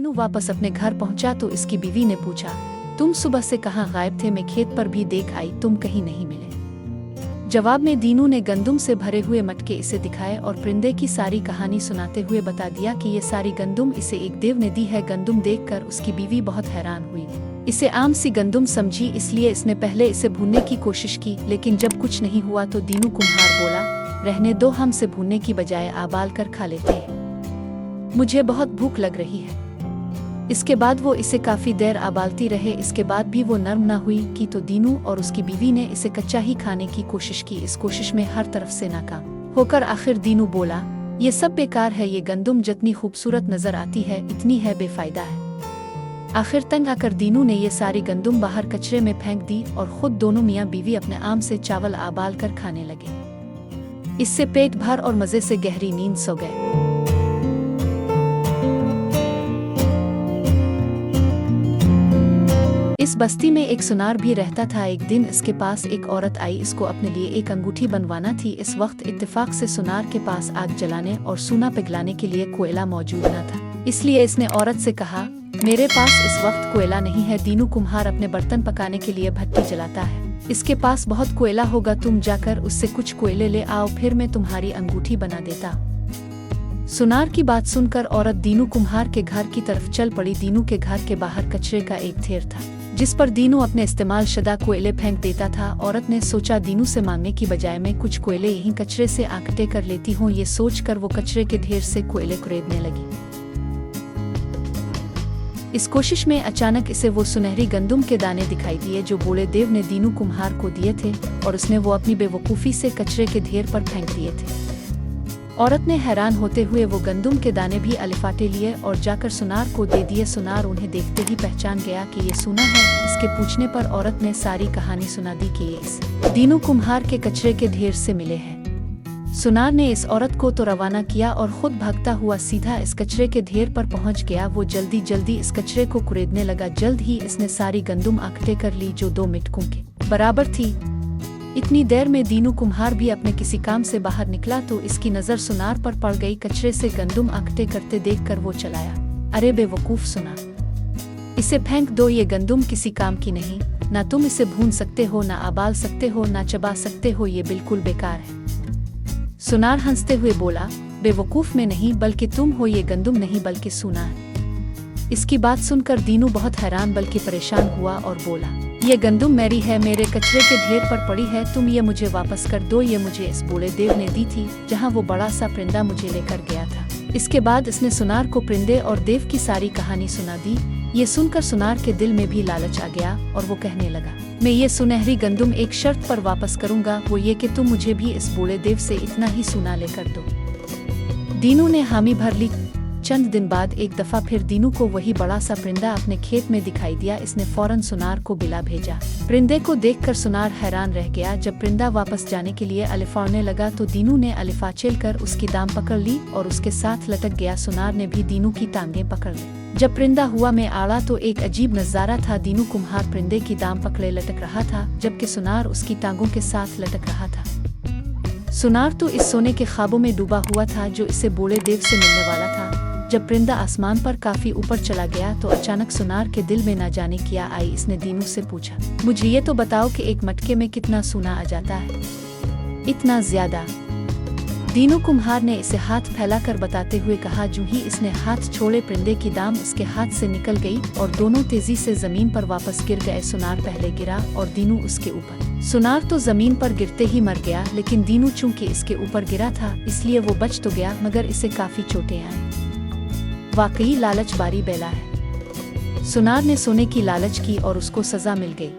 दीनू वापस अपने घर पहुंचा तो इसकी बीवी ने पूछा, तुम सुबह से कहाँ गायब थे? मैं खेत पर भी देख आई, तुम कहीं नहीं मिले। जवाब में दीनू ने गंदुम से भरे हुए मटके इसे दिखाए और परिंदे की सारी कहानी सुनाते हुए बता दिया कि ये सारी गंदुम इसे एक देव ने दी है। गंदुम देखकर उसकी बीवी बहुत हैरान हुई। इसे आम सी गंदुम समझी, इसलिए इसने पहले इसे भूनने की कोशिश की, लेकिन जब कुछ नहीं हुआ तो दीनू कुम्हार बोला, रहने दो, हम से भूनने की बजाय आबाल कर खा लेते हैं, मुझे बहुत भूख लग रही है। इसके बाद वो इसे काफी देर आबालती रहे। इसके बाद भी वो नर्म न हुई कि तो दीनू और उसकी बीवी ने इसे कच्चा ही खाने की कोशिश की। इस कोशिश में हर तरफ से नाकाम होकर आखिर दीनू बोला, ये सब बेकार है, ये गंदुम जितनी खूबसूरत नजर आती है इतनी है बेफायदा है। आखिर तंग आकर दीनू ने ये सारी गंदुम बाहर कचरे में फेंक दी और खुद दोनों मियाँ बीवी अपने आम से चावल आबाल कर खाने लगे। इससे पेट भर और मजे से गहरी नींद सो गए। इस बस्ती में एक सुनार भी रहता था। एक दिन इसके पास एक औरत आई, इसको अपने लिए एक अंगूठी बनवाना थी। इस वक्त इत्तेफाक से सुनार के पास आग जलाने और सूना पिघलाने के लिए कोयला मौजूद न था, इसलिए इसने औरत से कहा, मेरे पास इस वक्त कोयला नहीं है। दीनू कुम्हार अपने बर्तन पकाने के लिए भट्टी जलाता है, इसके पास बहुत कोयला होगा, तुम जाकर उससे कुछ कोयले ले आओ, फिर मैं तुम्हारी अंगूठी बना देता। सुनार की बात सुनकर औरत दीनू कुम्हार के घर की तरफ चल पड़ी। दीनू के घर के बाहर कचरे का एक ढेर था, जिस पर दीनू अपने इस्तेमाल शुदा कोयले फेंक देता था। औरत ने सोचा, दीनू से मांगने की बजाय मैं कुछ कोयले यहीं कचरे से इकट्ठे कर लेती हूँ। ये सोचकर वो कचरे के ढेर से कोयले कुरेदने लगी। इस कोशिश में अचानक इसे वो सुनहरी गंदुम के दाने दिखाई दिए जो बोले देव ने दीनू कुम्हार को दिए थे, और उसने वो अपनी बेवकूफ़ी से कचरे के ढेर पर फेंक दिए थे। औरत ने हैरान होते हुए वो गंदुम के दाने भी अलिफाटे लिए और जाकर सुनार को दे दिए। सुनार उन्हें देखते ही पहचान गया कि ये सूना है। इसके पूछने पर औरत ने सारी कहानी सुना दी कि ये इस दीनू कुम्हार के कचरे के ढेर से मिले हैं। सुनार ने इस औरत को तो रवाना किया और खुद भागता हुआ सीधा इस कचरे के ढेर पर पहुंच गया। वो जल्दी जल्दी इस कचरे को कुरेदने लगा। जल्द ही इसने सारी गंदुम इकट्ठे कर ली जो 2 मिटकों के बराबर थी। इतनी देर में दीनू कुम्हार भी अपने किसी काम से बाहर निकला तो इसकी नज़र सुनार पर पड़ गई। कचरे से गंदुम इकट्ठे करते देखकर वो चलाया, अरे बेवकूफ़ सुनार, इसे फेंक दो, ये गंदुम किसी काम की नहीं, ना तुम इसे भून सकते हो, ना आबाल सकते हो, ना चबा सकते हो, ये बिल्कुल बेकार है। सुनार हंसते हुए बोला, बेवकूफ़ में नहीं बल्कि तुम हो, ये गंदुम नहीं बल्कि सूना है। इसकी बात सुनकर दीनू बहुत हैरान बल्कि परेशान हुआ और बोला, ये गंदुम मेरी है, मेरे कचरे के ढेर पर पड़ी है, तुम ये मुझे वापस कर दो, ये मुझे इस बूढ़े देव ने दी थी जहाँ वो बड़ा सा परिंदा मुझे लेकर गया था। इसके बाद इसने सुनार को परिंदे और देव की सारी कहानी सुना दी। ये सुनकर सुनार के दिल में भी लालच आ गया और वो कहने लगा, मैं ये सुनहरी गंदुम एक शर्त पर वापस करूंगा, वो ये कि तुम मुझे भी इस बूढ़े देव से इतना ही सूना लेकर दो। दीनू ने हामी भर ली। चंद दिन बाद एक दफा फिर दीनू को वही बड़ा सा परिंदा अपने खेत में दिखाई दिया। इसने फौरन सुनार को बिला भेजा। परिंदे को देखकर सुनार हैरान रह गया। जब परिंदा वापस जाने के लिए अलिफाने लगा तो दीनू ने अलिफा चलकर उसकी दाम पकड़ ली और उसके साथ लटक गया। सुनार ने भी दीनू की टांगें पकड़ ली। जब परिंदा हुआ में आड़ा तो एक अजीब नजारा था। दीनू कुम्हार परिंदे की दाम पकड़े लटक रहा था, जबकि सुनार उसकी टांगों के साथ लटक रहा था। सुनार तो इस सोने के ख्वाबों में डूबा हुआ था जो इसे बूढ़े देव से मिलने वाला था। जब परिंदा आसमान पर काफी ऊपर चला गया तो अचानक सुनार के दिल में ना जाने क्या आई। इसने दीनू से पूछा, मुझे ये तो बताओ कि एक मटके में कितना सोना आ जाता है? इतना ज्यादा। दीनू कुम्हार ने इसे हाथ फैलाकर बताते हुए कहा। जो ही इसने हाथ छोड़े परिंदे की दाम उसके हाथ से निकल गई और दोनों तेजी से जमीन पर वापस गिर गए। सुनार पहले गिरा और दीनू उसके ऊपर। सुनार तो जमीन पर गिरते ही मर गया, लेकिन दीनू चूंकि इसके ऊपर गिरा था इसलिए वो बच तो गया, मगर इसे काफी चोटें आई। वाकई लालच बारी बेला है। सुनार ने सोने की लालच की और उसको सजा मिल गई।